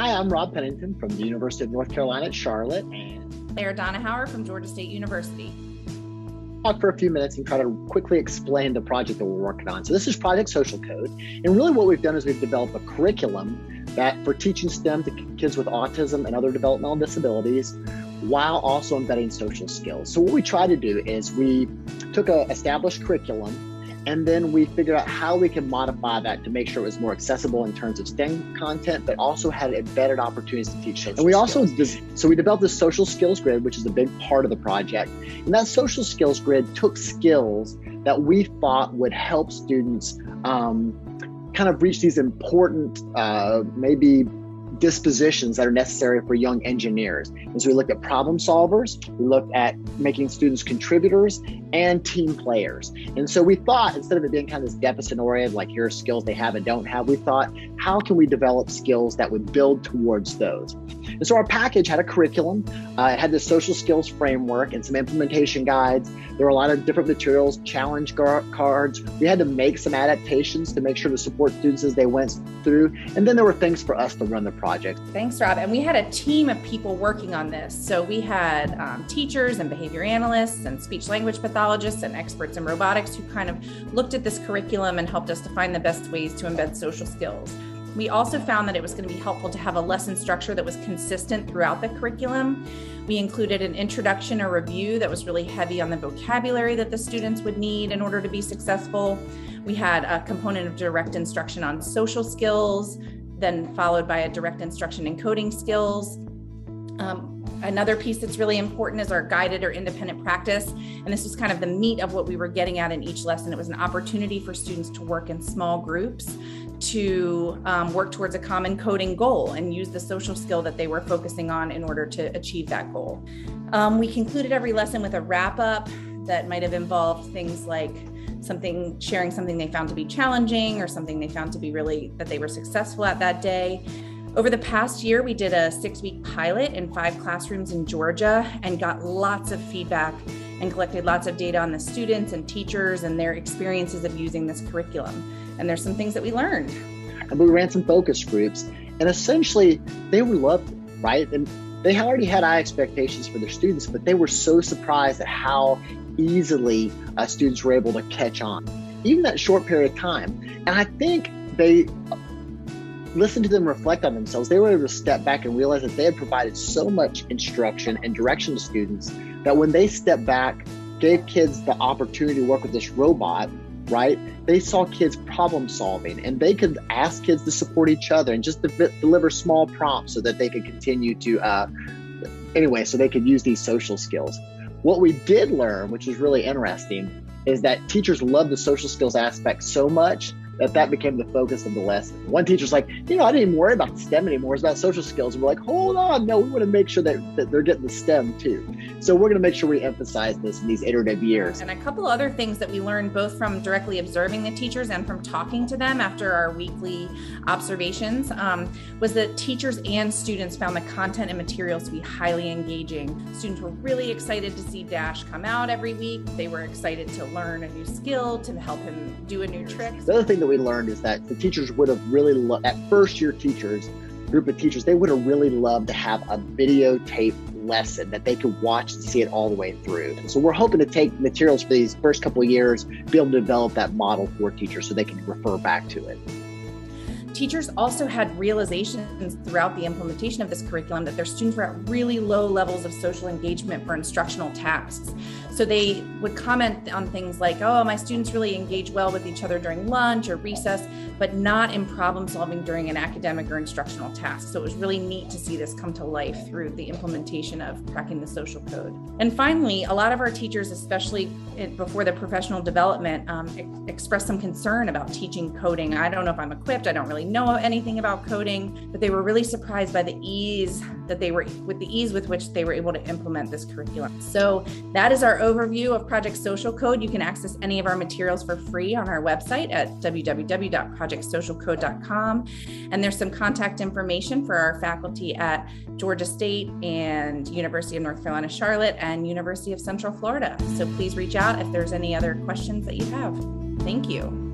Hi, I'm Rob Pennington from the University of North Carolina at Charlotte, and Claire Donahauer from Georgia State University. Talk for a few minutes and try to quickly explain the project that we're working on. So this is Project Social Code, and really what we've done is we've developed a curriculum that for teaching STEM to kids with autism and other developmental disabilities, while also embedding social skills. So what we try to do is we took an established curriculum, and then we figured out how we can modify that to make sure it was more accessible in terms of STEM content, but also had embedded opportunities to teach social skills. And we also, we developed this social skills grid, which is a big part of the project. And that social skills grid took skills that we thought would help students kind of reach these important, maybe dispositions that are necessary for young engineers. And so we looked at problem solvers, we looked at making students contributors and team players. And so we thought, instead of it being kind of this deficit-oriented, like here are skills they have and don't have, we thought, how can we develop skills that would build towards those? And so our package had a curriculum, it had this social skills framework and some implementation guides. There were a lot of different materials, challenge cards. We had to make some adaptations to make sure to support students as they went through. And then there were things for us to run the project. Thanks, Rob. And we had a team of people working on this. So we had teachers and behavior analysts and speech language pathologists and experts in robotics who kind of looked at this curriculum and helped us to find the best ways to embed social skills. We also found that it was going to be helpful to have a lesson structure that was consistent throughout the curriculum. We included an introduction or review that was really heavy on the vocabulary that the students would need in order to be successful. We had a component of direct instruction on social skills, then followed by a direct instruction in coding skills. Another piece that's really important is our guided or independent practice. And this was kind of the meat of what we were getting at in each lesson. It was an opportunity for students to work in small groups to work towards a common coding goal and use the social skill that they were focusing on in order to achieve that goal. We concluded every lesson with a wrap-up that might have involved things like sharing something they found to be challenging or something they found to be that they were successful at that day. Over the past year, we did a 6-week pilot in 5 classrooms in Georgia and got lots of feedback and collected lots of data on the students and teachers and their experiences of using this curriculum. And there's some things that we learned. And we ran some focus groups, and essentially they were loved it, right? And they already had high expectations for their students, but they were so surprised at how easily students were able to catch on, even that short period of time. And I think they listened to them reflect on themselves. They were able to step back and realize that they had provided so much instruction and direction to students that when they stepped back, gave kids the opportunity to work with this robot, right? They saw kids problem solving, and they could ask kids to support each other and just deliver small prompts so that they could continue to, so they could use these social skills. What we did learn, which was really interesting, is that teachers love the social skills aspect so much that became the focus of the lesson. One teacher's like, I didn't even worry about STEM anymore. It's about social skills. And we're like, hold on. No, we want to make sure that they're getting the STEM too. So we're going to make sure we emphasize this in these iterative years. And a couple other things that we learned both from directly observing the teachers and from talking to them after our weekly observations was that teachers and students found the content and materials to be highly engaging. Students were really excited to see Dash come out every week. They were excited to learn a new skill, to help him do a new trick. The other thing that we learned is that the teachers would have really loved, at first year teachers, group of teachers, they would have really loved to have a videotape lesson that they could watch and see it all the way through. And so we're hoping to take materials for these first couple of years, be able to develop that model for teachers so they can refer back to it. Teachers also had realizations throughout the implementation of this curriculum that their students were at really low levels of social engagement for instructional tasks. So they would comment on things like, oh, my students really engage well with each other during lunch or recess, but not in problem solving during an academic or instructional task. So it was really neat to see this come to life through the implementation of cracking the social code. And finally, a lot of our teachers, especially before the professional development, expressed some concern about teaching coding. I don't know if I'm equipped. I don't really know anything about coding, but they were really surprised by the ease with which they were able to implement this curriculum. So that is our overview of Project Social Code. You can access any of our materials for free on our website at www.projectsocialcode.com. And there's some contact information for our faculty at Georgia State and University of North Carolina, Charlotte, and University of Central Florida. So please reach out if there's any other questions that you have. Thank you.